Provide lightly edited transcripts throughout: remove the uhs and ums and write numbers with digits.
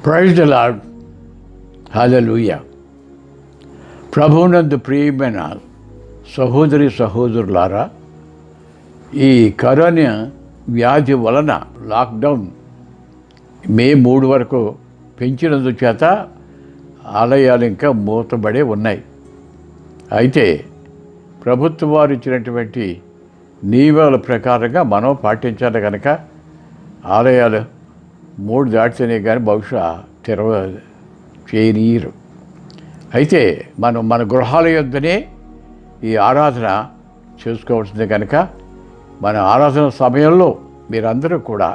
Praise the lord. హల్లెలూయా. ప్రభువునందు ప్రియమైన సహోదరి సహోదరులారా, ఈ కరోనా వ్యాధి వలన లాక్డౌన్ మే 3 వరకు పెంచినందు చేత ఆలయాలు ఇంకా మూతబడే ఉన్నాయి. అయితే ప్రభుత్వం వారు ఇచ్చినటువంటి నియమాల ప్రకారంగా మనం పాటించాలి కనుక ఆలయాలు 3 దాటితేనే కానీ బహుశా చేయనీయరు. అయితే మనం మన గృహాల యొద్దనే ఈ ఆరాధన చేసుకోవాల్సిందే కనుక మన ఆరాధన సమయంలో మీరందరూ కూడా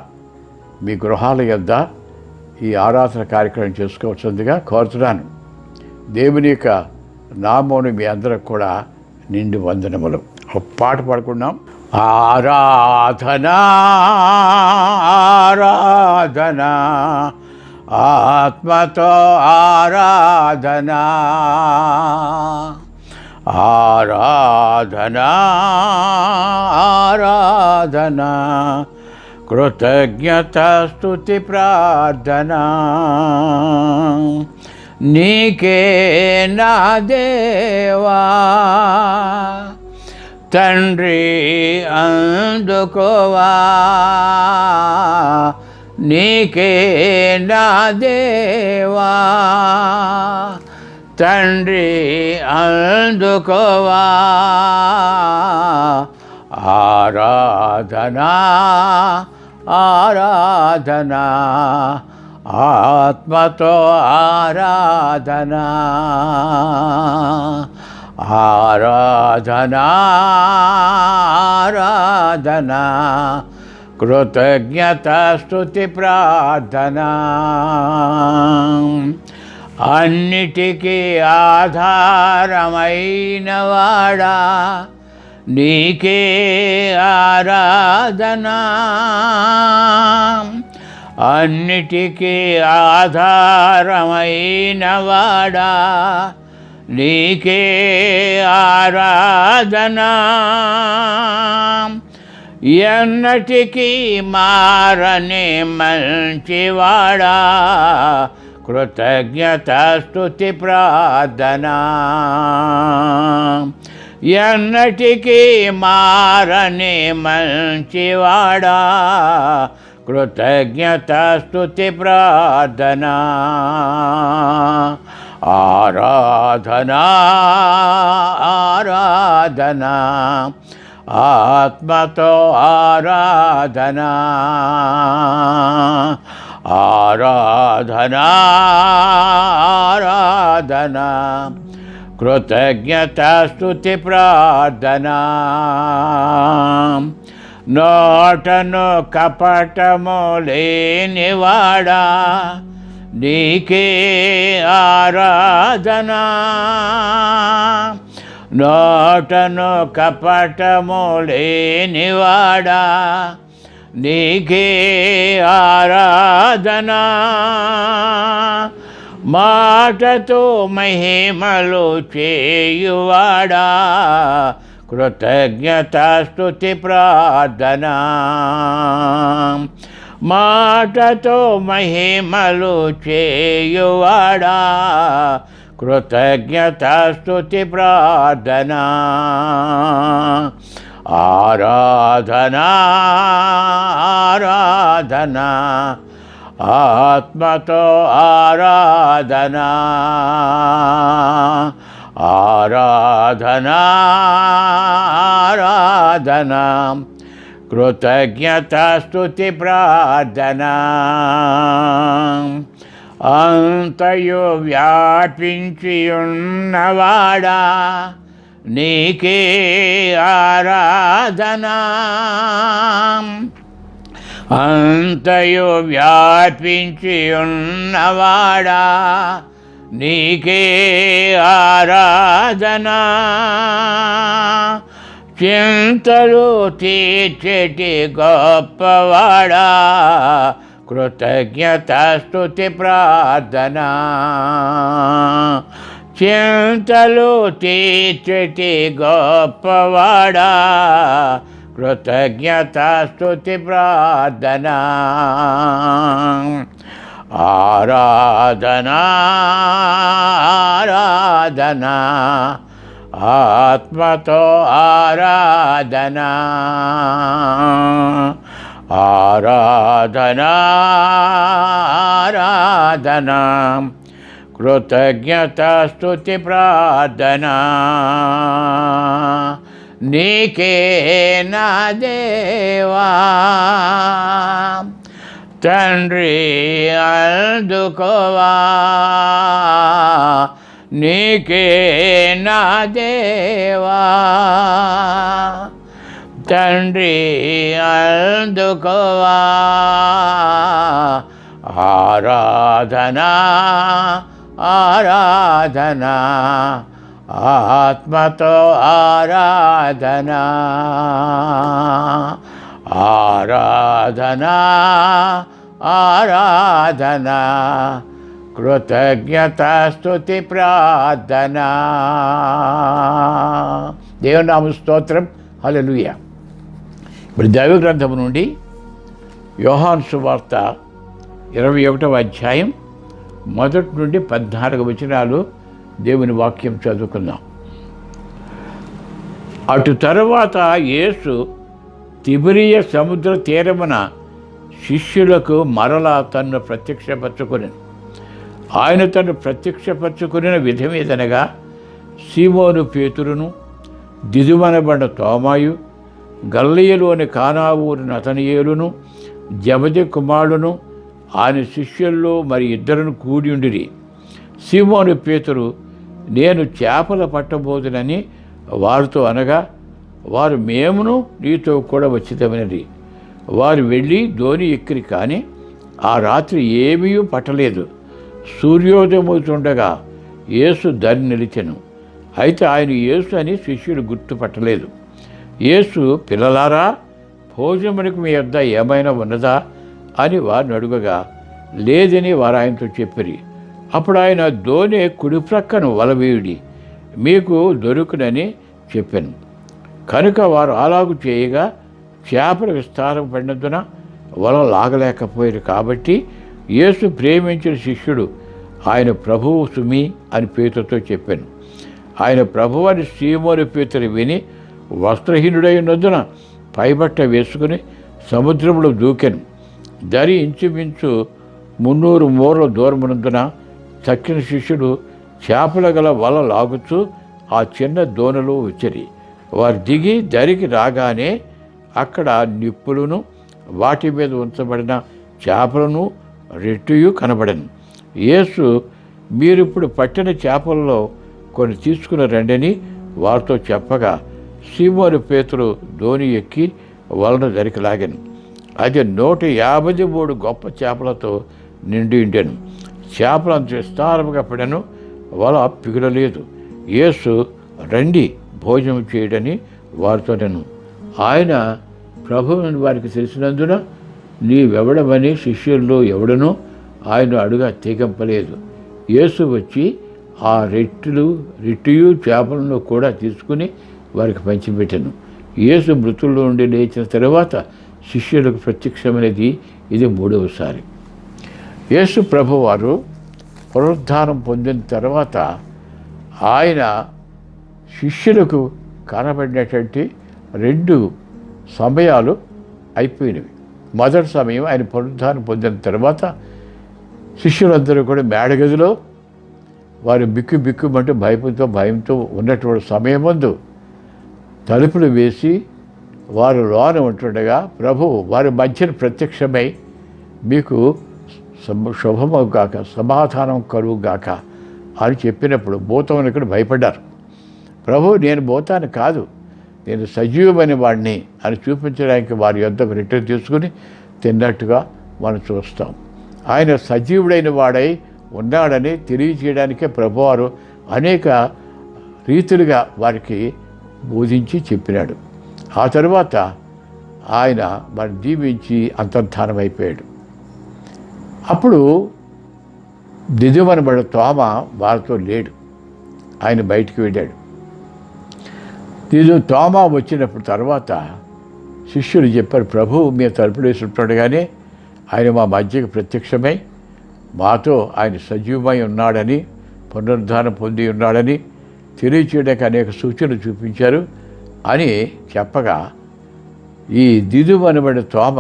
మీ గృహాల యొద్ద ఈ ఆరాధన కార్యక్రమం చేసుకోవాల్సిందిగా కోరుతున్నాను. దేవుని యొక్క నామమును మీ అందరికి కూడా నిండు వందనములు. ఒక పాట పాడుకున్నాం. ఆరాధనా ఆరాధనా ఆత్మతో ఆరాధనా ఆరాధనా ఆరాధనా కృతజ్ఞత స్తుతి ప్రార్థనా నీకే నా దేవా తండ్రి అందుకోవా నీకే నా దేవా తండ్రి అందుకోవా ఆరాధనా ఆరాధనా ఆత్మతో ఆరాధనా ఆరాధనా ఆరాధనా కృతజ్ఞత స్తుతి ప్రార్థనా అన్నిటికీ ఆధారమైన వాడా నీకే ఆరాధనా అన్నిటికీ ఆధారమైన వాడా నీకే ఆరాధనా ఎన్నటికీ మారని మంచివాడా కృతజ్ఞత స్తుతి ప్రార్థనా ఎన్నటికీ మారని మంచివాడా కృతజ్ఞత స్తుతి ప్రార్థనా ఆరాధనా ఆరాధనా ఆత్మతో ఆరాధనా ఆరాధనా ఆరాధనా కృతజ్ఞత స్తుతి ప్రార్థనా నోటను కపటము లేనివాడా నీకే ఆరాధనా నోటను కపటము లేనివాడా నీకే ఆరాధనా మాటతో మహిమలు చేయువాడా కృతజ్ఞత స్తుతి ప్రార్థనా మాటతో మహిమలు చేయువాడా కృతజ్ఞత స్తుతి ప్రార్థనా ఆరాధనా ఆరాధనా ఆత్మతో ఆరాధనా ఆరాధనా ఆరాధనా కృతజ్ఞత స్తుతి ప్రార్థనా అంతయు వ్యాపించి ఉన్నవాడా నీకే ఆరాధనా అంతయు వ్యాపించి ఉన్నవాడా నీకే ఆరాధనా చింతలు తీర్చెటి గొప్పవాడా కృతజ్ఞత స్తుతి ప్రార్థనా చింతలు తీర్చెటి గొప్పవాడా కృతజ్ఞత స్తుతి ప్రార్థనా ఆరాధనా ఆరాధనా ఆత్మతో ఆరాధనా ఆరాధనా ఆరాధనా కృతజ్ఞత స్తుతి ప్రార్థనా నీకే నా దేవా తండ్రి అందుకోవా నీకే నా దేవా తండ్రి అందుకోవా ఆరాధనా ఆరాధనా ఆత్మతో ఆరాధనా ఆరాధనా ఆరాధనా కృతజ్ఞత స్తుతి ప్రార్థనా. దేవుని నామ స్తోత్రం. హల్లెలూయా. ఇప్పుడు దైవ గ్రంథం నుండి యోహాను సువార్త 21వ అధ్యాయం 1 నుండి 14 వచనాలు దేవుని వాక్యం చదువుకుందాం. అటు తరువాత యేసు తిబిరియ సముద్ర తీరమున శిష్యులకు మరలా తన్ను ప్రత్యక్షపరచుకుని ఆయన తను ప్రత్యక్షపరచుకుని విధమేదనగా సీమోను పేతురును దిదుమనబడిన తోమాయు గల్లియలోని కానా ఊరి నతనయేలును జబది కుమారుడును ఆయన శిష్యుల్లో మరి ఇద్దరును కూడి ఉండిరి. సీమోను పేతురు నేను చేపలు పట్టబోదునని వారితో అనగా వారు మేమును నీతో కూడా వచ్చిదమని వారు వెళ్ళి ధోని ఎక్కిరి. కానీ ఆ రాత్రి ఏమీ పట్టలేదు. సూర్యోదయమవుతుండగా యేసు దరి నిలిచెను. అయితే ఆయన యేసు అని శిష్యులు గుర్తుపట్టలేదు. యేసు పిల్లలారా భోజనమునకు మీ వద్ద ఏమైనా ఉన్నదా అని వారిని అడుగగా లేదని వారు ఆయనతో చెప్పిరి. అప్పుడు ఆయన ధోని కుడి ప్రక్కను వలవేయుడి మీకు దొరుకునని చెప్పాను. కనుక వారు అలాగు చేయగా చేపలు విస్తారం పడినందున వల లాగలేకపోయారు. కాబట్టి యేసు ప్రేమించిన శిష్యుడు ఆయన ప్రభువు సుమి అని పేతురుతో చెప్పాను. ఆయన ప్రభువు అని సీమోను పేతురు విని వస్త్రహీనుడై ఉన్నందున పైబట్ట వేసుకుని సముద్రంలో దూకెను. దరి ఇంచుమించు 300 మూరల దూరమునందున తక్కిన శిష్యుడు చేపల గల వల లాగుతూ ఆ చిన్న దోణిలో వచ్చరి. వారు దిగి దరికి రాగానే అక్కడ నిప్పులను వాటి మీద ఉంచబడిన చేపలను రెట్టుయు కనబడను. యేసు మీరిప్పుడు పట్టిన చేపలలో కొన్ని తీసుకుని రండని వారితో చెప్పగా సీమోను పేతురు ధోని ఎక్కి వలను దరికి లాగాను. అది 153 గొప్ప చేపలతో నిండి ఉండెను. చేపలు అంత విస్తారముగా పడెను, వల పిగులలేదు. యేసు రండి భోజనం చేయడని వారితో నేను ఆయన ప్రభువుని వారికి తెలిసినందున నీవెవడమని శిష్యుల్లో ఎవడనో ఆయన అడుగా తెగింపలేదు. యేసు వచ్చి ఆ రెట్టుయు చేపలను కూడా తీసుకుని వారికి పంచిపెట్టాను. యేసు మృతుల్లో నుండి లేచిన తర్వాత శిష్యులకు ప్రత్యక్షమైనది ఇది 3వసారి. యేసు ప్రభువారు పునరుద్ధానం పొందిన తర్వాత ఆయన శిష్యులకు కనబడినటువంటి 2 సమయాలు అయిపోయినవి. మొదటి సమయం ఆయన పునరుద్ధానం పొందిన తర్వాత శిష్యులందరూ కూడా మేడగదిలో వారు బిక్కుమంటూ భయంతో ఉన్నటువంటి సమయం ముందు తలుపులు వేసి వారు లోన ఉంటుండగా ప్రభువు వారి మధ్యన ప్రత్యక్షమై మీకు శుభము గాక సమాధానం కలుగు గాక అని చెప్పినప్పుడు భూతమునకుడు భయపడ్డారు. ప్రభు నేను భూతాన్ని కాదు, నేను సజీవమైన వాడిని అని చూపించడానికి వారి యొద్దకు రిటర్న్ తీసుకుని తిన్నట్టుగా మనం చూస్తాం. ఆయన సజీవుడైన వాడై ఉన్నాడని తెలియజేయడానికే ప్రభువారు అనేక రీతులుగా వారికి బోధించి చెప్పినాడు. ఆ తరువాత ఆయన వారిని దీవించి అంతర్ధానం అయిపోయాడు. అప్పుడు దిదుమనబడిన తోమ వారితో లేడు, ఆయన బయటికి వెళ్ళాడు. తోమ వచ్చినప్పుడు తర్వాత శిష్యులు చెప్పారు, ప్రభు మీ తలుపులు వేసి ఉంటాడుగానే ఆయన మా మధ్యకి ప్రత్యక్షమై మాతో ఆయన సజీవమై ఉన్నాడని, పునరుద్ధానం పొంది ఉన్నాడని తెలియచేయడానికి అనేక సూచనలు చూపించారు అని చెప్పగా, ఈ దిదుము అనబడిన తోమ,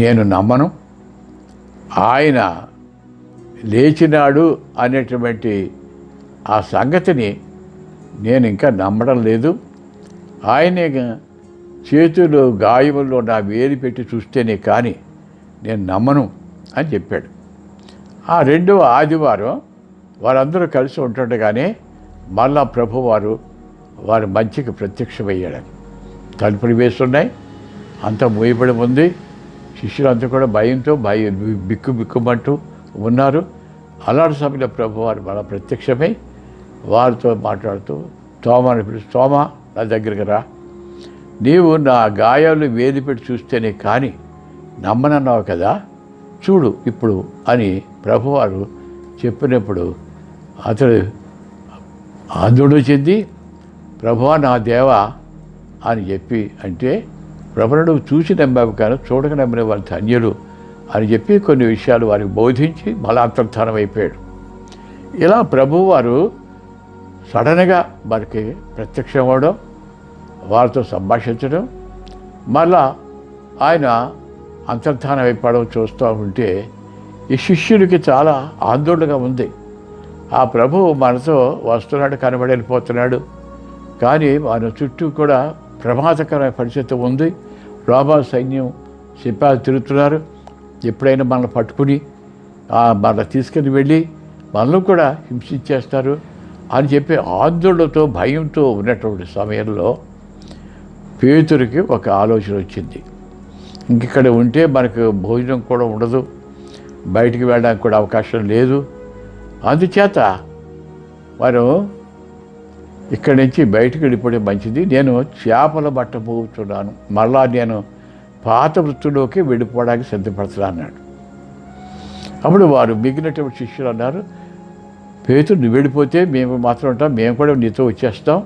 నేను నమ్మను, ఆయన లేచినాడు అనేటువంటి ఆ సంగతిని నేను ఇంకా నమ్మడం లేదు, ఆయన చేతులు గాయముల్లో నా వేలు పెట్టి చూస్తేనే కానీ నేను నమ్మను అని చెప్పాడు. ఆ రెండవ ఆదివారం వారందరూ కలిసి ఉంటుండగానే మళ్ళా ప్రభువారు వారి మంచికి ప్రత్యక్షమయ్యాడని. తలుపులు వేస్తున్నాయి, అంతా మూయబడి ఉంది. శిష్యులంతా కూడా భయంతో బిక్కుమంటూ ఉన్నారు. అలాంటి సమయంలో ప్రభువారు మళ్ళా ప్రత్యక్షమై వారితో మాట్లాడుతూ తోమాని పిలిచి, తోమా నా దగ్గరికి రా, నీవు నా గాయాలు వేలు పెట్టి చూస్తేనే కానీ నమ్మనన్నావు కదా, చూడు ఇప్పుడు అని ప్రభువారు చెప్పినప్పుడు అతడు ఆందోళన చెంది, ప్రభువా నా దేవా అని చెప్పి, అంటే ప్రభువు నువ్వు చూసి నమ్మావు కానీ చూడక నమ్మిన వారి ధన్యులు అని చెప్పి కొన్ని విషయాలు వారికి బోధించి మళ్ళా అంతర్ధానం అయిపోయాడు. ఇలా ప్రభువారు సడన్గా వారికి ప్రత్యక్షం అవ్వడం, వారితో సంభాషించడం, మళ్ళా ఆయన అంతర్ధానం అయిపోవడం చూస్తూ ఉంటే ఈ శిష్యులకి చాలా ఆందోళనగా ఉంది. ఆ ప్రభువు మనతో వస్తున్నాడు, కనబడిపోతున్నాడు, కానీ మన చుట్టూ కూడా ప్రమాదకరమైన పరిస్థితి ఉంది. రోమా సైన్యం సిపాయిలు తిరుగుతున్నారు, ఎప్పుడైనా మనల్ని పట్టుకుని మనల్ని తీసుకుని వెళ్ళి మనల్ని కూడా హింసించేస్తారు అని చెప్పి ఆందోళనతో భయంతో ఉన్నటువంటి సమయంలో పేతురుకి ఒక ఆలోచన వచ్చింది. ఇంకిక్కడ ఉంటే మనకు భోజనం కూడా ఉండదు, బయటికి వెళ్ళడానికి కూడా అవకాశం లేదు. అందుచేత వారు ఇక్కడి నుంచి బయటికి వెళ్ళిపోవడం మంచిది, నేను చేపల బట్ట పోతున్నాను, మళ్ళా నేను పాత వృత్తిలోకి వెళ్ళిపోవడానికి సిద్ధపడుతున్నాను అన్నాడు. అప్పుడు వారు మిగిలినటువంటి శిష్యులు అన్నారు, పేతురు నువ్వు వెళ్ళిపోతే మేము మాత్రం ఉంటాం, మేము కూడా నీతో వచ్చేస్తాం,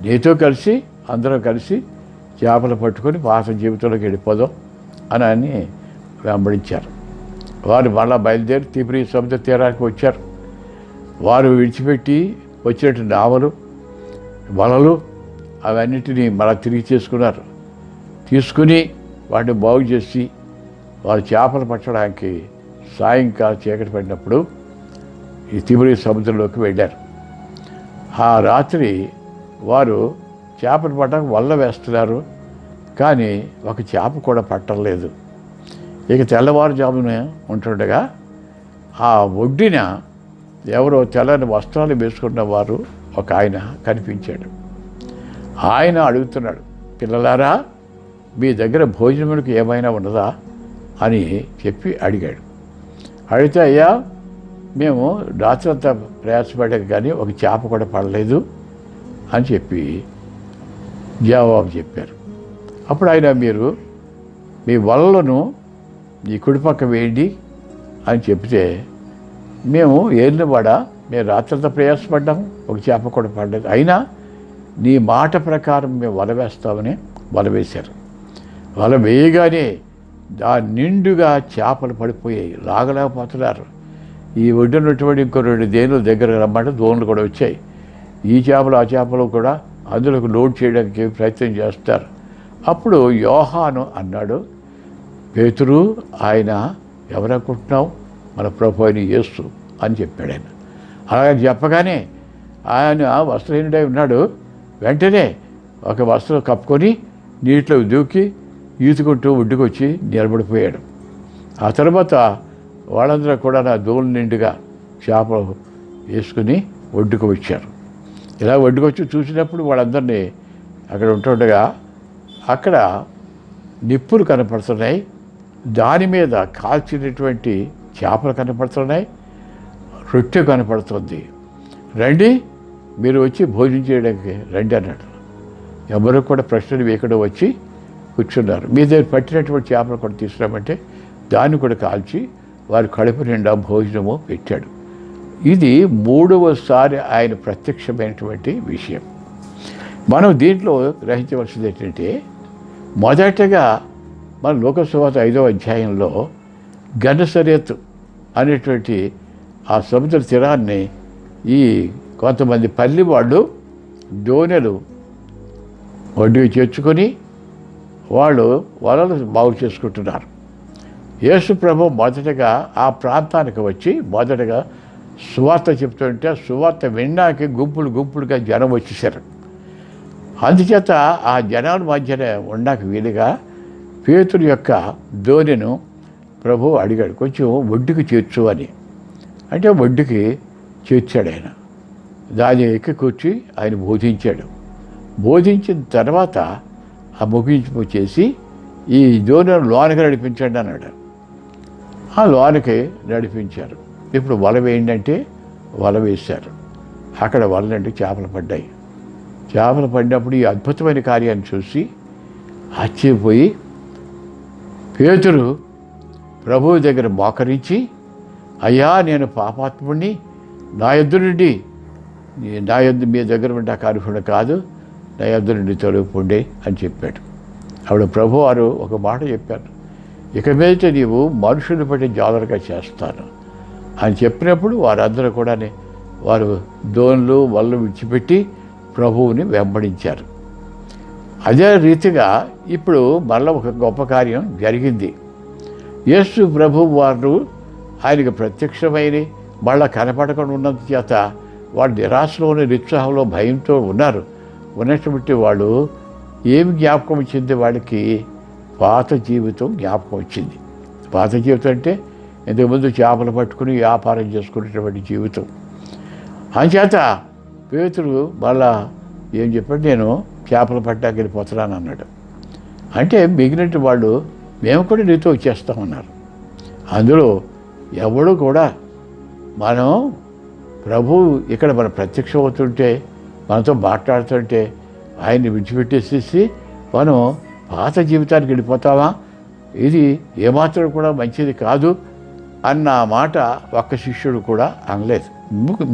నీతో కలిసి అందరం కలిసి చేపలు పట్టుకొని పాత జీవితంలోకి వెళ్ళిపోదాం అని వెంబడించారు. వారు మళ్ళా బయలుదేరి తిబ్రీ సముద్ర తీరానికి వచ్చారు. వారు విడిచిపెట్టి వచ్చినట్టు నావలు, వలలు అవన్నిటినీ మళ్ళీ తిరిగి తీసుకుని వాటిని బాగు చేసి వారు చేపలు పట్టడానికి సాయంకాలం చీకటి పడినప్పుడు ఈ తిబ్రీ సముద్రంలోకి వెళ్ళారు. ఆ రాత్రి వారు చేపలు పట్టడానికి వల్ల వేస్తున్నారు, కానీ ఒక చేప కూడా పట్టలేదు. ఇక తెల్లవారుజామున ఉంటుండగా ఆ ఒడ్డిన ఎవరో తెల్లని వస్త్రాలు వేసుకున్న వారు ఒక ఆయన కనిపించాడు. ఆయన అడుగుతున్నాడు, పిల్లలారా మీ దగ్గర భోజనములకు ఏమైనా ఉన్నదా అని చెప్పి అడిగాడు. అడిగితే, అయ్యా మేము రాత్రంతా ప్రయాసపడ్డాక కానీ ఒక చేప కూడా పడలేదు అని చెప్పి జవాబు చెప్పారు. అప్పుడు ఆయన, మీరు మీ వలలను ఈ కుడిపక్క వేయండి అని చెప్తే, మేము మేము రాత్రంతా ప్రయాసపడ్డాము, ఒక చేప కూడా పడలేదు, అయినా నీ మాట ప్రకారం మేము వల వేస్తామని వల వేశారు. వల వేయగానే నిండుగా చేపలు పడిపోయాయి, లాగలేకపోతున్నారు. ఈ ఒడ్డున్నటువంటి ఇంకో 2 దేనుల దగ్గర రమ్మంటే దోణులు కూడా వచ్చాయి. ఈ చేపలు ఆ చేపలు కూడా అందులోకి లోడ్ చేయడానికి ప్రయత్నం చేస్తారు. అప్పుడు యోహాను అన్నాడు, పేతురు ఆయన ఎవరనుకుంటున్నావు, మన ప్రభు అయిన యేసు అని చెప్పాడు ఆయన. అలాగే చెప్పగానే ఆయన వస్త్రహీనుడై ఉన్నాడు. వెంటనే ఒక వస్త్రం కప్పుకొని నీటిలో దూకి ఈదుకుంటూ ఒడ్డుకు వచ్చి నిలబడిపోయాడు. ఆ తర్వాత వాళ్ళందరూ కూడా నా దోలు నిండుగా చేపలు వేసుకుని ఒడ్డుకు వచ్చారు. ఇలా ఒడ్డుకు వచ్చి చూసినప్పుడు వాళ్ళందరినీ అక్కడ ఉంటుండగా అక్కడ నిప్పులు కనపడుతున్నాయి, దాని మీద కాల్చినటువంటి చేపలు కనపడుతున్నాయి, రొట్టె కనపడుతుంది. రండి మీరు వచ్చి భోజనం చేయడానికి రండి అన్నాడు. ఎవరు కూడా ప్రశ్నలు వేయకుండా వచ్చి కూర్చున్నారు. మీ దగ్గర పట్టినటువంటి చేపలు కూడా తీసుకురామంటే దాన్ని కూడా కాల్చి వారి కడుపు నిండా భోజనము పెట్టాడు. ఇది 3వసారి ఆయన ప్రత్యక్షమైనటువంటి విషయం. మనం దీంట్లో గ్రహించవలసింది ఏంటంటే, మొదటగా మన లోక సువార్త 5వ అధ్యాయంలో గెనసరెతు అనేటువంటి ఆ సముద్ర తీరాన్ని ఈ కొంతమంది పల్లి వాళ్ళు దోణెలు ఒడ్డుకి చేర్చుకొని వాళ్ళు వలలు బాగు చేసుకుంటున్నారు. యేసు ప్రభు మొదటగా ఆ ప్రాంతానికి వచ్చి మొదటగా సువార్త చెప్తుంటే సువార్త వినడానికి గుంపులుగా జనం వచ్చేసారు. అందుచేత ఆ జనాల మధ్యన ఉండడానికి వీలుగా పేతురు యొక్క దోణెను ప్రభు అడిగాడు, కొంచెం ఒడ్డుకి చేర్చు అని. అంటే ఒడ్డుకి చేర్చాడు ఆయన. దాన్ని ఎక్కి కూర్చి ఆయన బోధించిన తర్వాత ఆ ముగింపు చేసి ఈ దోణిని లోనికి నడిపించండి అన్నాడు. ఆ లోనికి నడిపించారు. ఇప్పుడు వల వేయండి అంటే వల వేశారు. అక్కడ వలనంటే చేపలు పడ్డాయి. చేపలు పడినప్పుడు ఈ అద్భుతమైన కార్యాన్ని చూసి ఆశ్చర్యపోయి పేతురు ప్రభువు దగ్గర మోకరించి, అయ్యా నేను పాపాత్ముడిని, నా యొద్ద మీ దగ్గర ఉంటే అర్హుడు కాదు, నా యొద్ద నుండి తొలగిపోండి అని చెప్పాడు. అప్పుడు ప్రభు వారు ఒక మాట చెప్పారు, ఇక మీద నీవు మనుషులు బట్టి జాలరుగా చేస్తాను అని చెప్పినప్పుడు వారందరూ కూడా వారు దోన్లు వలలు విడిచిపెట్టి ప్రభువుని వెంబడించారు. అదే రీతిగా ఇప్పుడు మళ్ళీ ఒక గొప్ప కార్యం జరిగింది. యేసు ప్రభు వారు ఆయనకు ప్రత్యక్షమైన మళ్ళా కనపడకుండా ఉన్నంత చేత వాళ్ళు నిరాశలోని నిరుత్సాహంలో భయంతో ఉన్నటువంటి వాళ్ళు ఏమి జ్ఞాపకం వచ్చింది? వాళ్ళకి పాత జీవితం జ్ఞాపకం వచ్చింది. పాత జీవితం అంటే ఇంతకుముందు చేపలు పట్టుకుని వ్యాపారం చేసుకునేటువంటి జీవితం. అంచేత పేతురు మళ్ళా ఏం చెప్పాడు, నేను చేపలు పట్టాక వెళ్ళిపోతున్నాను అన్నాడు. అంటే మిగిలిన వాళ్ళు మేము కూడా నీతో వచ్చేస్తామన్నారు. అందులో ఎవడు కూడా మనం ప్రభు ఇక్కడ మన ప్రత్యక్షం అవుతుంటే మనతో మాట్లాడుతుంటే ఆయన్ని విడిచిపెట్టేసేసి మనం పాత జీవితానికి వెళ్ళిపోతామా, ఇది ఏమాత్రం కూడా మంచిది కాదు అన్న మాట ఒక్క శిష్యుడు కూడా అనలేదు.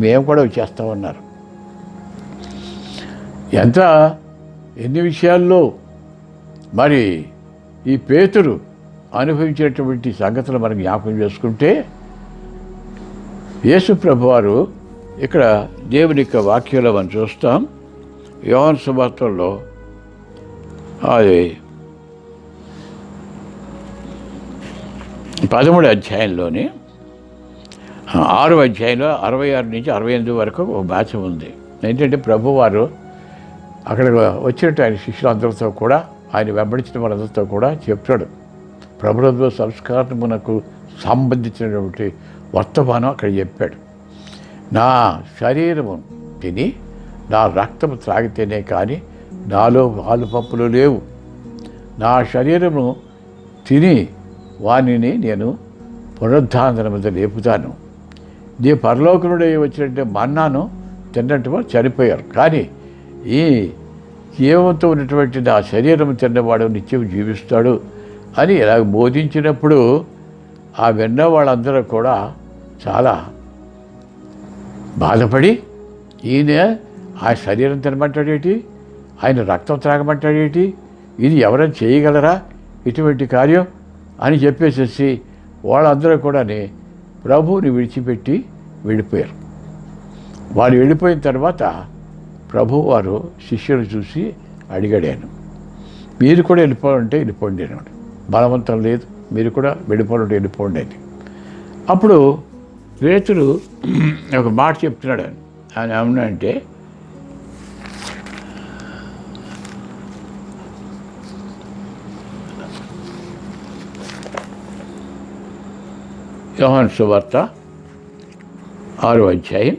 మేము కూడా వచ్చేస్తామన్నారు. ఎన్ని విషయాల్లో మరి ఈ పేతురు అనుభవించినటువంటి సంగతులు మనం జ్ఞాపకం చేసుకుంటే, యేసు ప్రభువారు ఇక్కడ దేవుని యొక్క వాక్యంలో మనం చూస్తాం. యోహాను సువార్తలో అది 13వ అధ్యాయంలోని 6వ అధ్యాయంలో 66 నుంచి 68 వరకు ఒక భాష ఉంది. ఏంటంటే ప్రభువారు అక్కడ వచ్చినట్టు ఆయన శిష్యులందరితో కూడా, ఆయన వెంబడించిన వాళ్ళందరితో కూడా చెప్తాడు. ప్రభుత్వ సంస్కారమునకు సంబంధించినటువంటి వర్తమానం అక్కడ చెప్పాడు. నా శరీరము తిని నా రక్తము త్రాగితేనే కానీ నాలో పాలు పంపులు లేవు. నా శరీరము తిని వానిని నేను పునరుద్ధానం మీద లేపుతాను. నీ పరలోకం నుండి వచ్చినట్టే మన్నాను తిన్నట్టు చనిపోయారు, కానీ ఈ జీవంతో ఉన్నటువంటి నా శరీరం తిన్నవాడు నిత్యం జీవిస్తాడు అని ఇలా బోధించినప్పుడు ఆ విన్న వాళ్ళందరూ కూడా చాలా బాధపడి, ఈయన ఆ శరీరం తినమంటాడేటి, ఆయన రక్తం త్రాగమంటాడేటి, ఇది ఎవరైనా చేయగలరా ఇటువంటి కార్యం అని చెప్పేసేసి వాళ్ళందరూ కూడా ప్రభువుని విడిచిపెట్టి వెళ్ళిపోయారు. వాళ్ళు వెళ్ళిపోయిన తర్వాత ప్రభు వారు శిష్యులు చూసి అడిగాడాను, మీరు కూడా వెళ్ళిపోవాలంటే వెళ్ళిపోండి అన్నాడు. బలవంతం లేదు, మీరు కూడా వెళ్ళిపోవాలంటే వెళ్ళిపోండి అని. అప్పుడు పేతురు ఒక మాట చెప్తున్నాడు. ఆయన ఏమన్నాడంటే, యోహాను సువార్త 6వ అధ్యాయం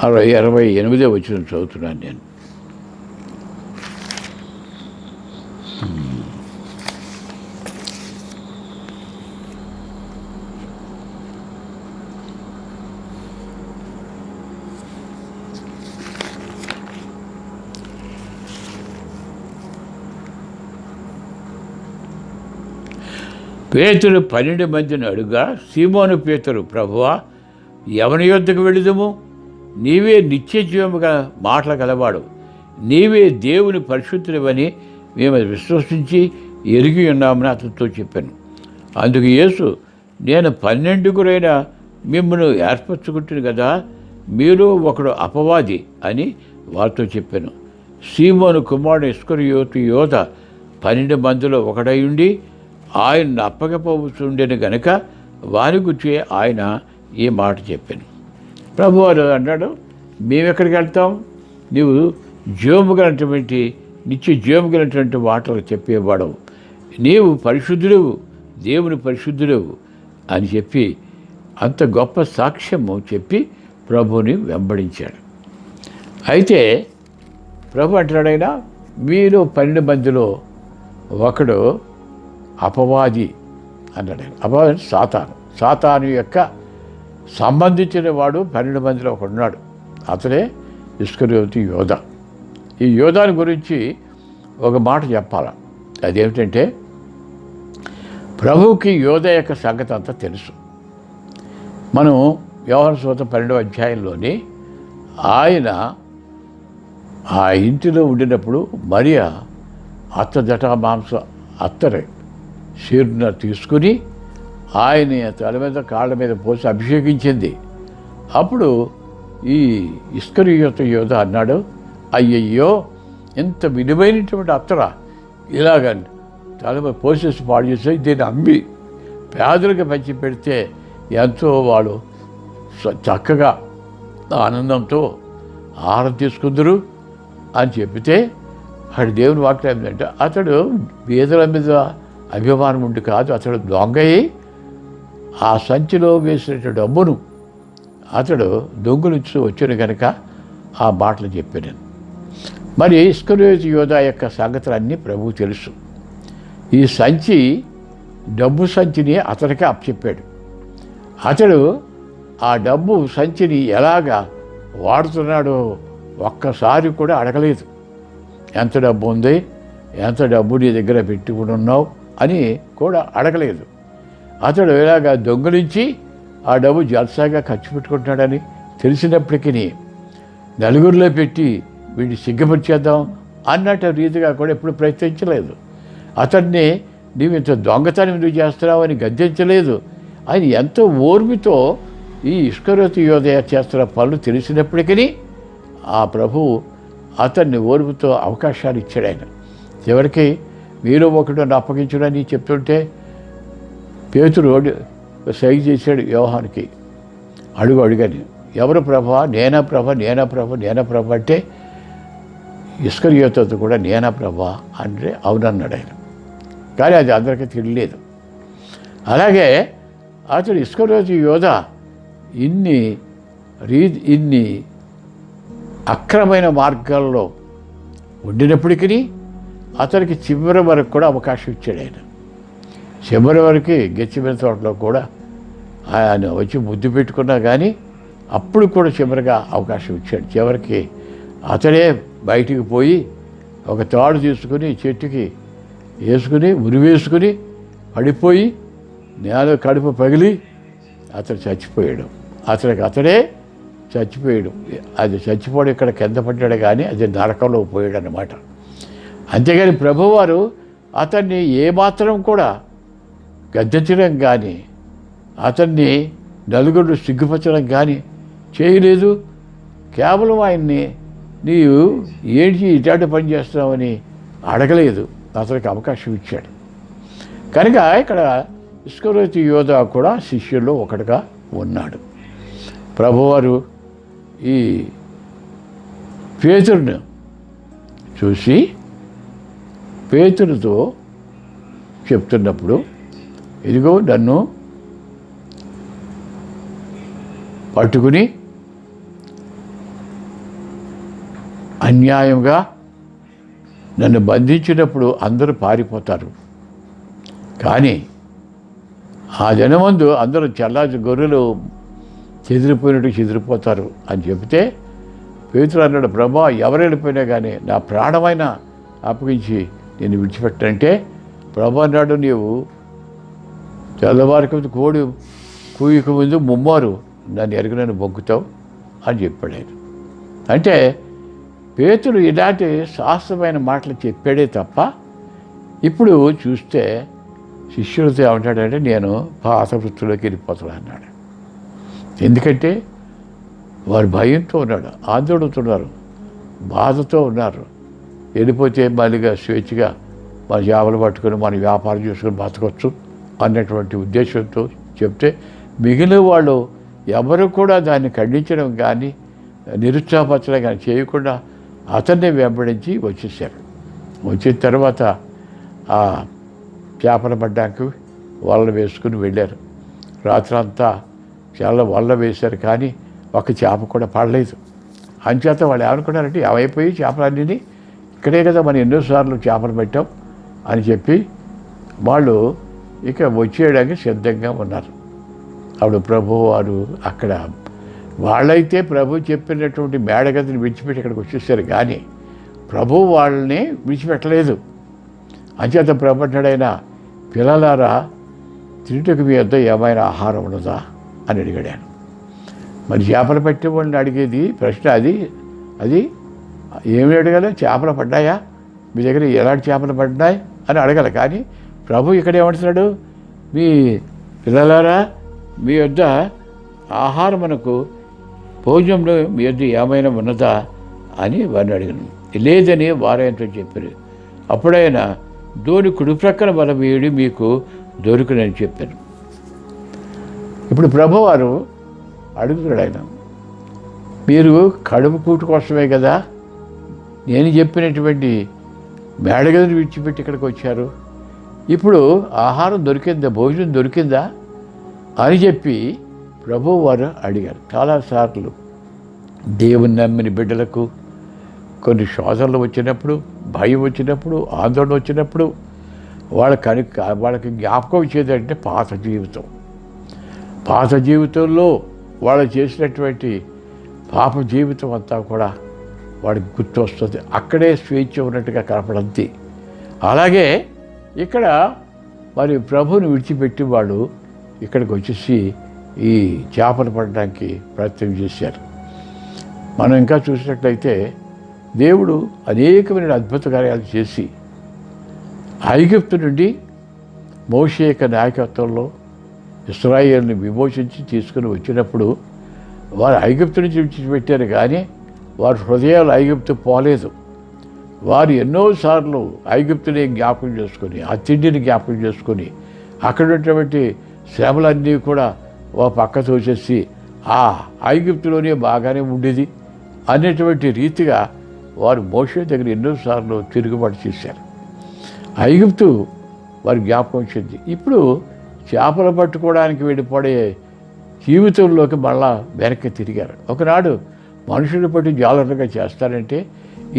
28వ వచనం చదువుతున్నాను నేను. పేతురు 12 మందిని అడుగా, సీమోను పేతురు, ప్రభువా ఎవని యొద్దకు వెళుదుము? నీవే నిత్య జీవముగా మాటలు గలవాడు, నీవే దేవుని పరిశుద్ధుడివని మేము విశ్వసించి ఎరిగి ఉన్నామని అతనితో చెప్పాను. అందుకు యేసు, నేను 12 మిమ్మల్ని ఏర్పరచుకుంటున్నాను కదా, మీరు ఒకడు అపవాది అని వారితో చెప్పాను. సీమోను కుమారుడు ఇస్కరియోతు యోధ 12 మందిలో ఒకడై ఉండి ఆయన్ని అప్పగపోతుండేను గనుక వారి గురించి ఆయన ఈ మాట చెప్పాను. ప్రభువారు అన్నాడు, మేమెక్కడికి వెళ్తాం? నీవు జీవము గలటువంటి నిత్య జీవము గలటువంటి మాటలు చెప్పేవాడవు, నీవు పరిశుద్ధుడవు, దేవుని పరిశుద్ధుడవు అని చెప్పి అంత గొప్ప సాక్ష్యము చెప్పి ప్రభుని వెంబడించాడు. అయితే ప్రభు అంటున్నాడైనా, మీరు 12 మందిలో ఒకడు అపవాది అన్నాడు. అపవాది సాతాను యొక్క సంబంధించిన వాడు 12 మందిలో ఒకడున్నాడు. అతడే ఇస్కరియోతు యోధ. ఈ యోధాని గురించి ఒక మాట చెప్పాల. అదేమిటంటే, ప్రభువుకి యోధ యొక్క సంగతి అంతా తెలుసు. మనం యోహాను సువార్త 12వ అధ్యాయంలోని ఆయన ఆ ఇంటిలో ఉండినప్పుడు మరియా జటామాంస అత్తరే శీర్ణ తీసుకుని ఆయన తల మీద కాళ్ళ మీద పోసి అభిషేకించింది. అప్పుడు ఈ ఇస్కరియోతు యోధ అన్నాడు, అయ్యయ్యో, ఎంత విలువైనటువంటి అత్తర ఇలాగ తల మీద పోసేసి పాడు చేసి దీన్ని అమ్మి పేదలకు పంచి పెడితే ఎంతో వాళ్ళు చక్కగా ఆనందంతో ఆహారం తీసుకుందరు అని చెబితే, అక్కడ దేవుని వాక్యం ఏంటంటే, అతడు పేదల మీద అభిమానం ఉండి కాదు, అతడు దొంగయి ఆ సంచిలో వేసిన డబ్బును అతడు దొంగిలించి వచ్చిన కనుక ఆ మాటలు చెప్పాను. మరి ఇస్కరియోతు యోధ యొక్క సంగతులన్నీ ప్రభువు తెలుసు. ఈ సంచి, డబ్బు సంచిని అతడికి అప్పచెప్పాడు. అతడు ఆ డబ్బు సంచిని ఎలాగా వాడుతున్నాడో ఒక్కసారి కూడా అడగలేదు. ఎంత డబ్బు ఉంది, ఎంత డబ్బు నీ దగ్గర పెట్టుకుని ఉన్నావు అని కూడా అడగలేదు. అతడు ఇలాగా దొంగిలించి ఆ డబ్బు జల్సాగా ఖర్చు పెట్టుకుంటున్నాడని తెలిసినప్పటికీ నలుగురిలో పెట్టి వీడిని సిగ్గపరిచేద్దాం అన్నట్టు రీతిగా కూడా ఎప్పుడు ప్రయత్నించలేదు. అతన్ని నీవు ఇంత దొంగతనం ఎందుకు చేస్తున్నావు అని గద్దించలేదు. ఆయన ఎంతో ఓర్మితో ఈ ఇస్కరియోతు యోధ చేస్తున్న పనులు తెలిసినప్పటికీ ఆ ప్రభువు అతన్ని ఓర్మితో అవకాశాలు ఇచ్చాడు. ఆయన చివరికి మీరు ఒకడు అప్పగించడని చెప్తుంటే పేతురు సైగ చేశాడు యోహానికి, అడుగని, ఎవరు ప్రభా? నేనా ప్రభ అంటే ఇస్కరియోతు కూడా నేనా ప్రభా అంటే అవునన్నాడు ఆయన. కానీ అది అందరికీ తెలియలేదు. అలాగే అతడు ఇస్కరియోతు యోధ ఇన్ని అక్రమైన మార్గాల్లో ఉండినప్పటికీ అతనికి చివరి వరకు కూడా అవకాశం ఇచ్చాడు ఆయన. చివరి వరకు గెచ్చిమిన తోటలో కూడా ఆయన వచ్చి ముద్దు పెట్టుకున్నా కానీ అప్పుడు కూడా చివరిగా అవకాశం ఇచ్చాడు. చివరికి అతడే బయటికి పోయి ఒక తాడు తీసుకుని చెట్టుకి వేసుకుని ఉరివేసుకుని పడిపోయి నేల కడుపు పగిలి అతడు చచ్చిపోయాడు. అతడే చచ్చిపోయాడు. అది చచ్చిపోవడం ఇక్కడ కింద పడ్డాడు కానీ అది నరకంలో పోయాడు అన్నమాట. అంతేగాని ప్రభువారు అతన్ని ఏమాత్రం కూడా గద్దించడం కానీ అతన్ని నలుగురు సిగ్గుపరచడం కానీ చేయలేదు. కేవలం ఆయన్ని నీవు ఏంటి ఇటాటి పని చేస్తున్నావని అడగలేదు, అతనికి అవకాశం ఇచ్చాడు. కనుక ఇక్కడ ఇస్కరియోతు యోధ కూడా శిష్యుల్లో ఒకటిగా ఉన్నాడు. ప్రభువారు ఈ పేతురును చూసి పేతురుతో చెప్తున్నప్పుడు, ఇదిగో నన్ను పట్టుకుని అన్యాయంగా నన్ను బంధించినప్పుడు అందరూ పారిపోతారు, కానీ ఆ జనమందు అందరూ గొర్రెలు చెదిరిపోయినట్టు చెదిరిపోతారు అని చెబితే పేతురు అన్నాడు, ప్రభా, ఎవరు వెళ్ళిపోయినా కానీ నా ప్రాణమైన అప్పగించి నేను విడిచిపెట్టంటే ప్రభు అన్నాడు, నీవు తెల్లవారికి కోడి కూయక ముందు ముమ్మారు నన్ను ఎరగనని మొక్కుతావు అని చెప్పాడు ఆయన. అంటే పేతురు ఇలాంటి శాస్త్రమైన మాటలు చెప్పాడే తప్ప ఇప్పుడు చూస్తే శిష్యులతో ఏమంటాడంటే నేను పాత వృత్తిలోకి వెళ్ళిపోతాను అన్నాడు. ఎందుకంటే వారు భయంతో ఉన్నాడు, ఆందోళనతున్నారు, బాధతో ఉన్నారు. వెళ్ళిపోతే మళ్ళీగా స్వేచ్ఛగా మన చేపలు పట్టుకొని మన వ్యాపారం చేసుకొని బతకొచ్చు అన్నటువంటి ఉద్దేశంతో చెప్తే మిగిలిన వాళ్ళు ఎవరు కూడా దాన్ని ఖండించడం కానీ నిరుత్సాహపరచడం కానీ చేయకుండా అతన్నే వెంబడించి వచ్చేసారు. వచ్చిన తర్వాత ఆ చేపలు పడ్డానికి వలలు వేసుకుని వెళ్ళారు. రాత్రంతా చాలా వలలు వేశారు, కానీ ఒక చేప కూడా పడలేదు. అంచేత వాళ్ళు ఏమనుకున్నారంటే ఏమైపోయి చేపలన్నీ ఇక్కడే కదా మనం ఎన్నోసార్లు చేపలు పెట్టాం అని చెప్పి వాళ్ళు ఇక వచ్చేయడానికి సిద్ధంగా ఉన్నారు. అప్పుడు ప్రభు వారు అక్కడ వాళ్ళైతే ప్రభు చెప్పినటువంటి మేడగదిని విడిచిపెట్టి ఇక్కడికి వచ్చేసారు, కానీ ప్రభు వాళ్ళని విడిచిపెట్టలేదు. అంచేత ప్రభు అంటాడైనా పిల్లలారా తింటుకు మీ వద్ద ఏమైనా ఆహారం ఉండదా అని అడిగాడు. మరి చేపలు పెట్టే వాళ్ళని అడిగేది ప్రశ్న అది ఏమి అడగాలి? చేపలు పడ్డాయా మీ దగ్గర, ఎలాంటి చేపలు పడ్డాయి అని అడగాలి. కానీ ప్రభు ఇక్కడ ఏమంటున్నాడు, మీ పిల్లలారా మీ వద్ద ఆహారం మనకు భోజనంలో మీ వద్ద ఏమైనా ఉన్నదా అని వారిని అడిగాను. లేదని వారాయంతో చెప్పారు. అప్పుడైనా దోని కుడి ప్రక్కన బల వేడి మీకు దొరుకునని చెప్పారు. ఇప్పుడు ప్రభు వారు అడుగుతున్నాడు, ఆయన మీరు కడుపు కూటు కోసమే కదా నేను చెప్పినటువంటి మేడగదిని విడిచిపెట్టి ఇక్కడికి వచ్చారు, ఇప్పుడు ఆహారం దొరికిందా, భోజనం దొరికిందా అని చెప్పి ప్రభువు వారు అడిగారు. చాలాసార్లు దేవుని నమ్మిన బిడ్డలకు కొన్ని శోధనలు వచ్చినప్పుడు, భయం వచ్చినప్పుడు, ఆందోళన వచ్చినప్పుడు వాళ్ళకి జ్ఞాపకం వచ్చేదంటే పాత జీవితంలో వాళ్ళు చేసినటువంటి పాప జీవితం అంతా కూడా వాడికి గుర్తు వస్తుంది. అక్కడే స్వేచ్ఛ ఉన్నట్టుగా కనపడంతి. అలాగే ఇక్కడ మరి ప్రభువుని విడిచిపెట్టి వాళ్ళు ఇక్కడికి వచ్చేసి ఈ చేపలు పడడానికి ప్రయత్నం చేశారు. మనం ఇంకా చూసినట్లయితే దేవుడు అనేకమైన అద్భుత కార్యాలు చేసి ఐగుప్తు నుండి మోషే యొక్క నాయకత్వంలో ఇశ్రాయేలుని విమోచించి తీసుకుని వచ్చినప్పుడు వారు ఐగుప్తు నుంచి విడిచిపెట్టారు, కానీ వారి హృదయాలు ఐగుప్తు పోలేదు. వారు ఎన్నోసార్లు ఐగుప్తుని జ్ఞాపకం చేసుకొని, ఆ తిండిని జ్ఞాపకం చేసుకొని, అక్కడ ఉన్నటువంటి శ్రమలన్నీ కూడా ఓ పక్క తోచేసి ఆ ఐగుప్తులోనే బాగానే ఉండేది అనేటువంటి రీతిగా వారు మోషే దగ్గర ఎన్నోసార్లు తిరుగుబాటు చేశారు. ఐగుప్తు వారి జ్ఞాపకం వచ్చింది. ఇప్పుడు చేపలు పట్టుకోవడానికి వెళ్ళిపడే జీవితంలోకి మళ్ళా వెనక్కి తిరిగారు. ఒకనాడు మనుషులు పట్టి జాగ్రత్తగా చేస్తారంటే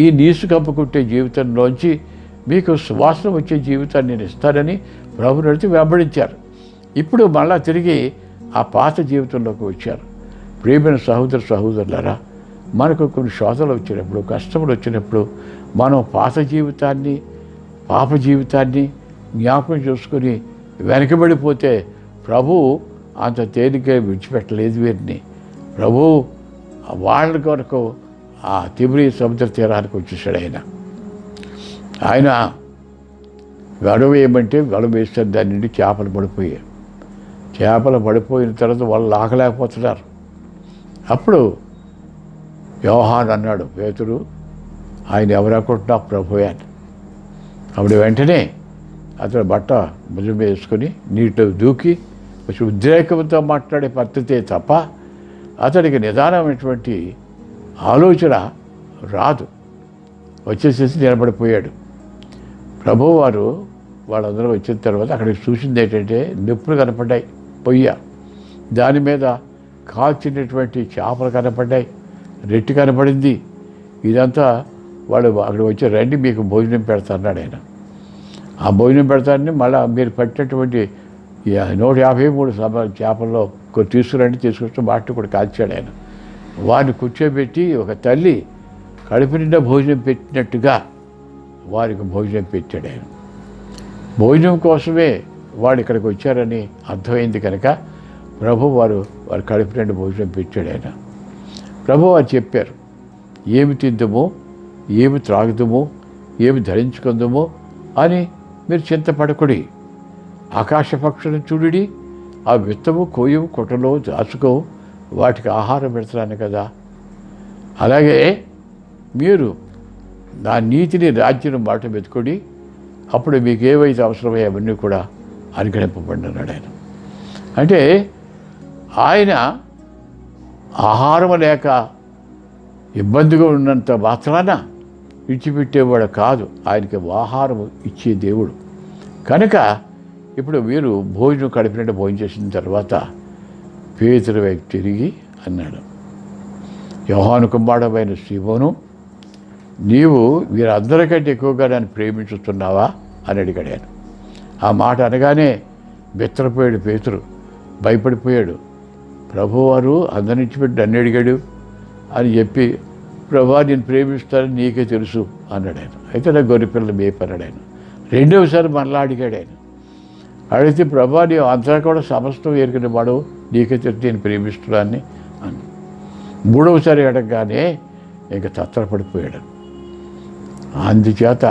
ఈ నీసు కప్పుకుంటే జీవితంలోంచి మీకు సువాసన వచ్చే జీవితాన్ని నేను ఇస్తానని ప్రభు నడిచి వెంబడించారు. ఇప్పుడు మళ్ళా తిరిగి ఆ పాత జీవితంలోకి వచ్చారు. ప్రియమైన సహోదరులారా, మనకు కొన్ని శోధనలు వచ్చినప్పుడు, కష్టములు వచ్చినప్పుడు మనం పాప జీవితాన్ని జ్ఞాపకం చేసుకొని వెనకబడిపోతే ప్రభు అంత తేలిగ్గా విడిచిపెట్టలేదు వీరిని. ప్రభు వాళ్ళ కొరకు ఆ తిబ్రీ సముద్ర తీరానికి వచ్చేసాడు. ఆయన గడువు ఏమంటే గడువు వేస్తారు, దాని నుండి చేపలు పడిపోయిన తర్వాత వాళ్ళు లాగలేకపోతున్నారు. అప్పుడు యోహాన్ అన్నాడు, పేతురు ఆయన ఎవరనుకుంటున్నా ప్రభు అని. అప్పుడు వెంటనే అతను బట్ట భుజం వేసుకొని నీటిలో దూకి కొంచెం ఉద్రేకంతో మాట్లాడే పద్ధతే తప్ప అతడికి నిదానమైనటువంటి ఆలోచన రాదు. వచ్చేసేసి నిలబడిపోయాడు. ప్రభువు వారు వాళ్ళందరూ వచ్చిన తర్వాత అక్కడికి చూసింది ఏంటంటే నిప్పులు కనపడ్డాయి, పొయ్య, దాని మీద కాల్చినటువంటి చేపలు కనపడ్డాయి, రెట్టి కనపడింది. ఇదంతా వాడు అక్కడ వచ్చి రండి మీకు భోజనం పెడతాన్నాడు ఆయన. ఆ భోజనం పెడతానని మళ్ళీ మీరు పట్టినటువంటి 153 చేపల్లో కొన్ని తీసుకొచ్చి వాటిని కూడా కాల్చాడు ఆయన. వారిని కూర్చోబెట్టి ఒక తల్లి కడుపు నిండా భోజనం పెట్టినట్టుగా వారికి భోజనం పెట్టాడు ఆయన. భోజనం కోసమే వాడు ఇక్కడికి వచ్చారని అర్థమైంది కనుక వారి కడుపు నిండా భోజనం పెట్టాడు ఆయన. వారు చెప్పారు, ఏమి తిందుమో, ఏమి త్రాగుదుమో, ఏమి ధరించుకుందుమో అని మీరు చింతపడకుడి. ఆకాశ పక్షులను చూడుడి, ఆ విత్తము కోయవు, కొట్టలో దాచుకోవు, వాటికి ఆహారం పెడతాను కదా. అలాగే మీరు నా నీతిని, రాజ్యం మాట వెతుకుడి, అప్పుడు మీకు ఏవైతే అవసరమో అవన్నీ కూడా అనుగ్రహింపబడినాడు ఆయన. అంటే ఆయన ఆహారం లేక ఇబ్బందిగా ఉన్నంత మాత్రాన విడిచిపెట్టేవాడు కాదు, ఆయనకి ఆహారం ఇచ్చే దేవుడు. కనుక ఇప్పుడు వీరు భోజనం కడిపినట్టు భోజనం చేసిన తర్వాత పేతురు వైపు తిరిగి అన్నాడు, యోహాను కుమారుడైన సీమోను, నీవు వీరందరికంటే ఎక్కువగా నన్ను ప్రేమించుతున్నావా అని అడిగాడు ఆయన. ఆ మాట అనగానే బెత్తరపోయాడు పేతురు, భయపడిపోయాడు. ప్రభువారు అందరి నుంచి పెట్టి నన్ను అడిగాడు అని చెప్పి, ప్రభా నేను ప్రేమిస్తానని నీకే తెలుసు అన్నాడు ఆయన. అయితే నా గొర్రెపిల్లలు మేపన్నాడు ఆయన. రెండవసారి మరలా అడిగాడు ఆయన. అడిగితే ప్రభా నీవు అంతా కూడా సమస్తం ఎరిగిన వాడు, నీకే తెలుసు నేను ప్రేమిస్తున్నానని అని. మూడవసారి అడగగానే ఇంక తత్తరపడిపోయాడు. అందుచేత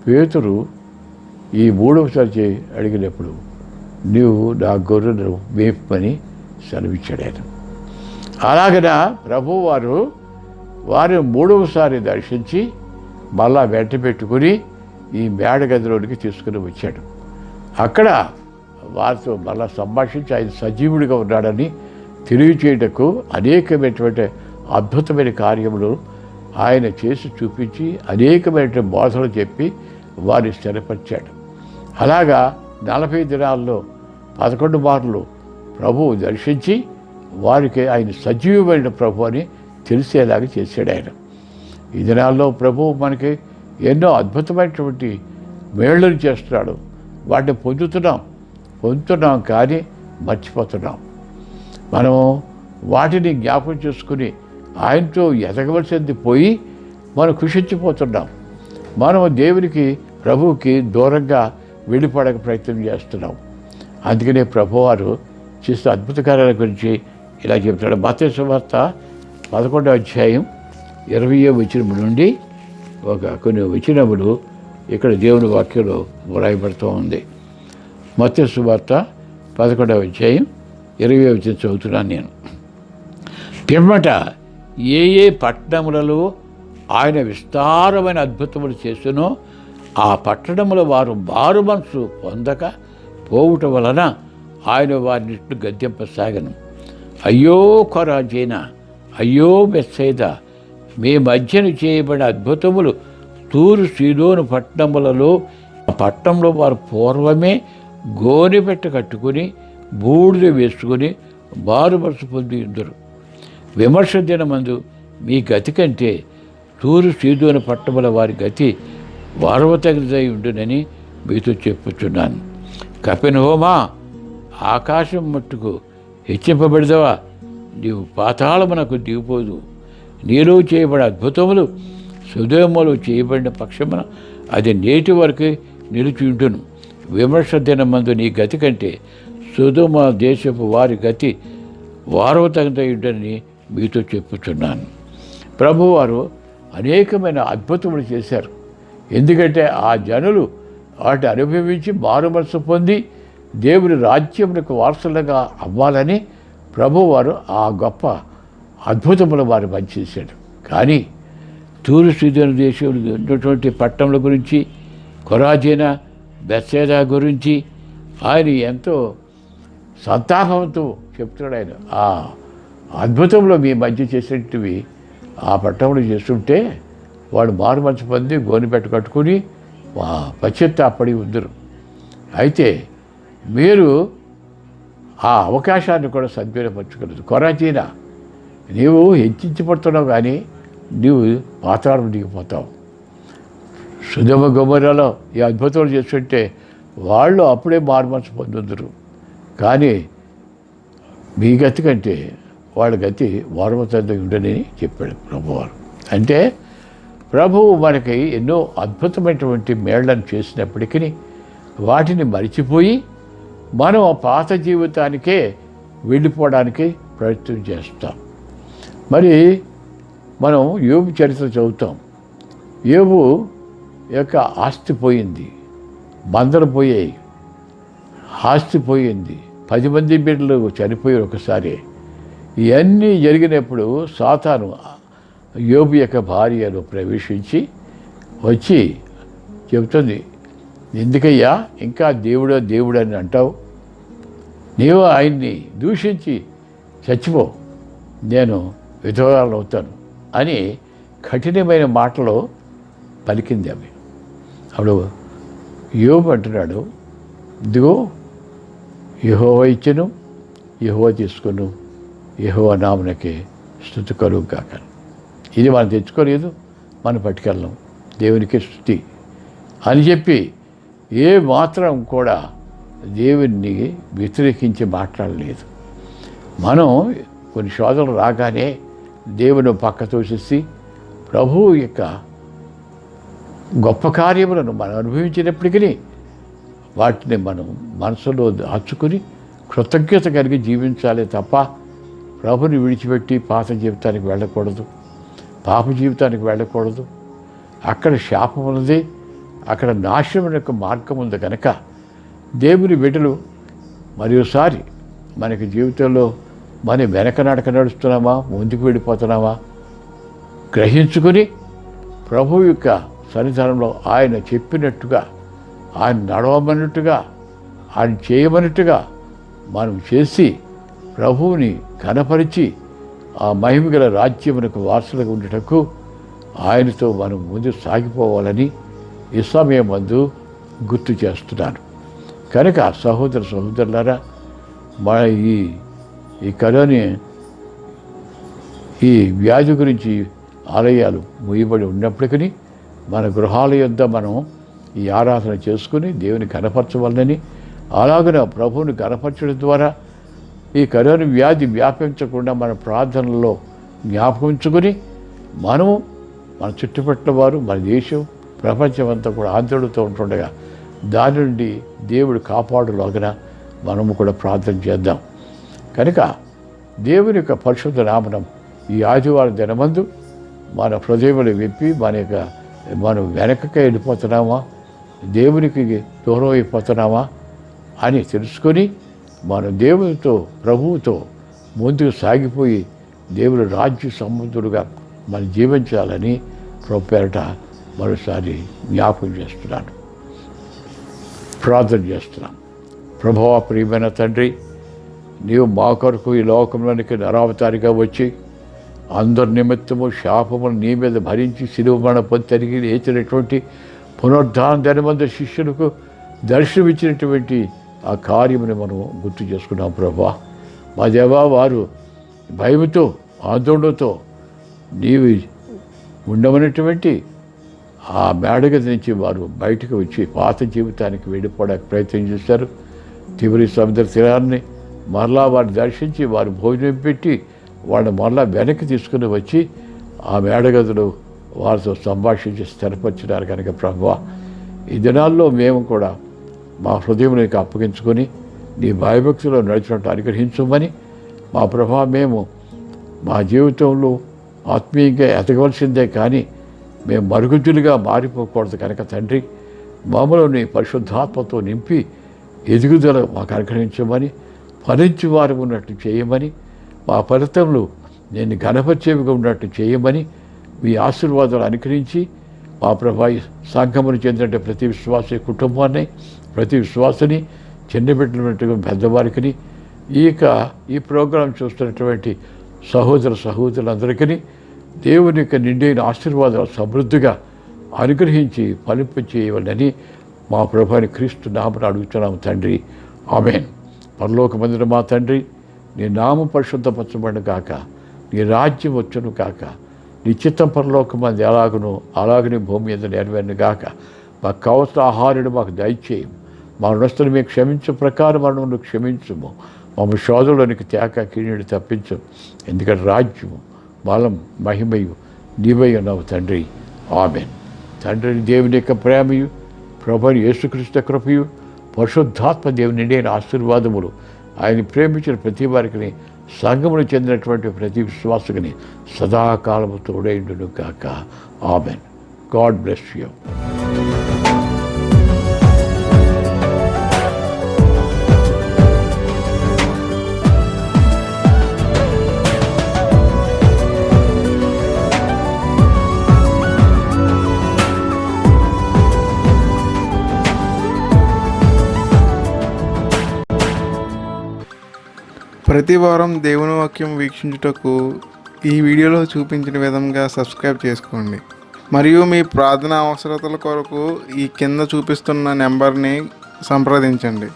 పేతురు ఈ మూడవసారి అడిగినప్పుడు నీవు నా గొర్రెను మేపని సెలవిచ్చాడు ఆయన. అలాగన ప్రభువారు వారు మూడవసారి దర్శించి మళ్ళా వెంట పెట్టుకుని ఈ మేడ గదిలోనికి తీసుకుని వచ్చాడు. అక్కడ వారితో మళ్ళా సంభాషించి ఆయన సజీవుడిగా ఉన్నాడని తెలియచేయటకు అనేకమైనటువంటి అద్భుతమైన కార్యములు ఆయన చేసి చూపించి అనేకమైన బోధలు చెప్పి వారిని స్థిరపరిచాడు. అలాగా 40 దినాల్లో 11 మార్లు ప్రభువు దర్శించి వారికి ఆయన సజీవమైన ప్రభు అని తెలిసేలాగా చేశాడు ఆయన. ఈ దినాల్లో ప్రభువు మనకి ఎన్నో అద్భుతమైనటువంటి మేళ్ళను చేస్తున్నాడు. వాటిని పొందుతున్నాం కానీ మర్చిపోతున్నాం. మనం వాటిని జ్ఞాపకం చేసుకుని ఆయనతో ఎదగవలసింది పోయి మనం కృషించిపోతున్నాం. మనం దేవునికి, ప్రభువుకి దూరంగా వెళ్ళిపోవడానికి ప్రయత్నం చేస్తున్నాం. అందుకనే ప్రభువారు చేసిన అద్భుత కార్యాల గురించి ఇలా చెప్తాడు. మత్తయి సువార్త 11వ అధ్యాయం 20వ వచనం నుండి కొన్ని వచనములు ఇక్కడ దేవుని వాక్యంలో వ్రాయబడుతూ ఉంది. మత్తయి సువార్త 11వ అధ్యాయం 20వ వచనం చదువుతున్నాను నేను. పిమ్మట ఏ పట్టణములలో ఆయన విస్తారమైన అద్భుతములు చేసినో ఆ పట్టణముల వారు మారు మనసు పొందక పోవుట వలన ఆయన వారిని గద్దెంపసాగను. అయ్యో కొరాజీనా, అయ్యో బెత్సైదా, మీ మధ్యను చేయబడిన అద్భుతములు తూరు సీదోను పట్టణములలో, ఆ పట్టణంలో వారు పూర్వమే గోనెపెట్ట కట్టుకుని బూడిద వేసుకుని మారు మనసు పొంది ఇద్దరు. విమర్శ దినమందు మీ గతి కంటే తూరు సీదోను పట్టణముల వారి గతి వారవతగినదై ఉండునని మీతో చెప్పుచున్నాను. కపెర్నహూమా, ఆకాశం మట్టుకు హెచ్చింపబడదవా, నీవు పాతాళమునకు దిగిపోదు. నీలో చేయబడిన అద్భుతములు సొదొమలో చేయబడిన పక్షమున అది నేటి వరకు నిలిచి ఉండును. విమర్శ దినమందు నీ గతి కంటే సొదొమ దేశపు వారి గతి వారవతగినదై ఉండునని మీతో చెప్పుచున్నాను. ప్రభువారు అనేకమైన అద్భుతములు చేశారు. ఎందుకంటే ఆ జనులు వాటిని అనుభవించి మారు మనసు పొంది దేవుని రాజ్యములకు వారసులుగా అవ్వాలని ప్రభువారు ఆ గొప్ప అద్భుతములు వారు పనిచేశాడు. కానీ తూరు సీదోను దేశంలో ఉన్నటువంటి పట్టణముల గురించి, కొరాజీనా, బెత్సైదా గురించి ఆయన ఎంతో సంతాపంతో చెప్తున్నాడు. ఆయన ఆ అద్భుతంలో మీ మధ్య చేసేటివి ఆ పట్టణంలో చేస్తుంటే వాడు మారు మనసు పొంది గోనెపెట్ట కట్టుకుని పశ్చాత్తాపడి ఉందరు. అయితే మీరు ఆ అవకాశాన్ని కూడా సద్వినియోగపరచుకోలేదు. కొరాజీనా, నీవు హెచ్చించబడుతున్నావు కానీ నీవు పాతాళం దిగిపోతావు. సొదొమ గొమొర్రాలో ఈ అద్భుతాలు చేస్తుంటే వాళ్ళు అప్పుడే మారు మనసు పొందుదురు. కానీ మీ గతి కంటే వాళ్ళ గతి వారవతగినదై ఉండని చెప్పాడు ప్రభువారు. అంటే ప్రభువు మనకి ఎన్నో అద్భుతమైనటువంటి మేళ్లను చేసినప్పటికీ వాటిని మరిచిపోయి మనం ఆ పాత జీవితానికే వెళ్ళిపోవడానికి ప్రయత్నం చేస్తాం. మరి మనం యోబు చరిత్ర చదువుతాం. యోబు యొక్క ఆస్తి పోయింది, మందలు పోయాయి, ఆస్తి పోయింది, 10 మంది బిడ్డలు చనిపోయారు ఒకసారి. ఇవన్నీ జరిగినప్పుడు సాతాను యోబు యొక్క భార్యను ప్రవేశించి వచ్చి చెబుతుంది, ఎందుకయ్యా ఇంకా దేవుడు అని అంటావు? నీవు ఆయన్ని దూషించి చచ్చిపో, నేను విధవరాలను అవుతాను అని కఠినమైన మాటలో పలికింది ఆమె. అప్పుడు యోబు అంటున్నాడు, ఇదిగో యెహోవా ఇచ్చెను, యెహోవా తీసుకొను, యెహోవా నామమునకే స్తుతి కలుగుగాక. ఇది మనం తెచ్చుకోలేదు, మనం పట్టుకెళ్ళం, దేవునికి స్తుతి అని చెప్పి ఏ మాత్రం కూడా దేవుణ్ణి వ్యతిరేకించి మాట్లాడలేదు. మనం కొన్ని శోధనలు రాగానే దేవుని పక్క తోసేసి ప్రభువు యొక్క గొప్ప కార్యములను మనం అనుభవించినప్పటికీ వాటిని మనం మనసులో దాచుకుని కృతజ్ఞత కలిగి జీవించాలి తప్ప ప్రభుని విడిచిపెట్టి పాత జీవితానికి వెళ్ళకూడదు, పాప జీవితానికి వెళ్ళకూడదు. అక్కడ శాపం ఉన్నది, అక్కడ నాశనం యొక్క మార్గం ఉంది కనుక దేవుని బిడ్డలు మరోసారి మనకి జీవితంలో మనం వెనక నడక నడుస్తున్నామా, ముందుకు వెళ్ళిపోతున్నామా గ్రహించుకొని ప్రభు యొక్క సన్నిధానంలో ఆయన చెప్పినట్టుగా, ఆయన నడవమన్నట్టుగా, ఆయన చేయమన్నట్టుగా మనం చేసి ప్రభువుని కనపరిచి ఆ మహిమగల రాజ్యమునకు వారసులుగా ఉండటకు ఆయనతో మనం ముందు సాగిపోవాలని ఈ సమయం మందు గుర్తు చేస్తున్నాను. కనుక సహోదరులారా, మన ఈ కరోనా ఈ వ్యాధి గురించి ఆలయాలు మూయబడి ఉన్నప్పటికీ మన గృహాల యొద్ద మనం ఈ ఆరాధన చేసుకుని దేవుని కనపరచవాలని, అలాగనే ప్రభువుని కనపరచడం ద్వారా ఈ కరోనా వ్యాధి వ్యాపించకుండా మన ప్రార్థనలో జ్ఞాపకించుకొని మనము మన చుట్టుపక్కల వారు, మన దేశం, ప్రపంచం అంతా కూడా ఆందోళనతో ఉంటుండగా దాని నుండి దేవుడు కాపాడులాగా మనము కూడా ప్రార్థన చేద్దాం. కనుక దేవుని యొక్క పరిశుద్ధ నామం ఈ ఆదివారం దినమందు మన హృదయములు విప్పి మనం వెనకకి వెళ్ళిపోతున్నామా, దేవునికి దూరం అయిపోతున్నామా అని తెలుసుకొని మన దేవునితో ప్రభువుతో ముందుకు సాగిపోయి దేవుని రాజ్య సంబంధులుగా మనం జీవించాలని ప్రభు పేరట మరోసారి జ్ఞాపకం చేస్తున్నాను, ప్రార్థన చేస్తున్నాను. ప్రభువా, ప్రియమైన తండ్రి, నీవు మా కొరకు ఈ లోకంలోనికి నరావతారిగా వచ్చి అందరి నిమిత్తము శాపములు నీ మీద భరించి శిలువ మరణం తిరిగి లేచినటువంటి పునరుద్ధాన దినమందు శిష్యులకు దర్శనమిచ్చినటువంటి ఆ కార్యముని మనం గుర్తు చేసుకున్నాం. ప్రభువా, మా దేవా, వారు భయముతో ఆందోళనతో నీవు ఉండమన్నటువంటి ఆ మేడగది నుంచి వారు బయటకు వచ్చి పాత జీవితానికి వెళ్ళిపోవడానికి ప్రయత్నం చేశారు. తిబిరి సముద్ర తీరాన్ని మరలా వారిని దర్శించి వారు భోజనం పెట్టి వాళ్ళని మరలా వెనక్కి తీసుకుని వచ్చి ఆ మేడగదిలో వారితో సంభాషించి స్థిరపరిచినారు. కనుక ప్రభువా, ఈ దినాల్లో మేము కూడా మా హృదయం నీకు అప్పగించుకొని నీ భయభక్తిలో నడిచినట్టు అనుగ్రహించమని మా ప్రభా, మేము మా జీవితంలో ఆత్మీయంగా ఎదగవలసిందే కానీ మేము మరుగుజ్జులుగా మారిపోకూడదు. కనుక తండ్రి, మామూలు నీ పరిశుద్ధాత్మతో నింపి ఎదుగుదల మాకు అనుగ్రహించమని, ఫలించి వారు ఉన్నట్టు చేయమని, మా ఫలితంలో నేను ఘనపరిచేవిగా ఉన్నట్టు చేయమని మీ ఆశీర్వాదాలు అనుగ్రహించి మా ప్రభా సంఘమును చెందిన ప్రతి విశ్వాస కుటుంబాన్ని, ప్రతి విశ్వాసని, చిన్న బిడ్డలు పెద్దవారికి, ఈ ప్రోగ్రాం చూస్తున్నటువంటి సహోదరులందరికీ దేవుని యొక్క నిండైన ఆశీర్వాదాలు సమృద్ధిగా అనుగ్రహించి ఫలింప చేయవాలని మా ప్రభుని క్రీస్తు నామమున అడుగుతున్నాము తండ్రి. ఆమేన్. పరలోకమందున మా తండ్రి, నీ నామం పరిశుద్ధపరచబడును గాక, నీ రాజ్యం వచ్చును గాక, నీ చిత్తం పరలోకమంది ఎలాగును అలాగనే భూమి మీద నెరవేరును గాక. మాకు కావలసిన ఆహారుడు మాకు దయచేయము, మా రుణస్తులు మీకు క్షమించు ప్రకారం మనము క్షమించుము, మమ్మ శోధులోనికి తేక కీడుని తప్పించు. ఎందుకంటే రాజ్యము, బలం, మహిమయు నీవై ఉన్నావు తండ్రి. ఆమేన్. తండ్రిని దేవుని యొక్క ప్రేమయు, ప్రభుని యేసుక్రీస్తు కృపయు, పరిశుద్ధాత్మ దేవుని నిండైన ఆశీర్వాదములు ఆయన ప్రేమించిన ప్రతి వారికి, సంఘమును చెందినటువంటి ప్రతి విశ్వాసుని సదాకాలము తోడైండును కాక. ఆమేన్. God bless you. ప్రతి వారం దేవుని వాక్యం వీక్షించుటకు ఈ వీడియోలో చూపించిన విధంగా సబ్స్క్రైబ్ చేసుకోండి. మరియు మీ ప్రార్థన అవసరతల కొరకు ఈ కింద చూపిస్తున్న నెంబర్ని సంప్రదించండి.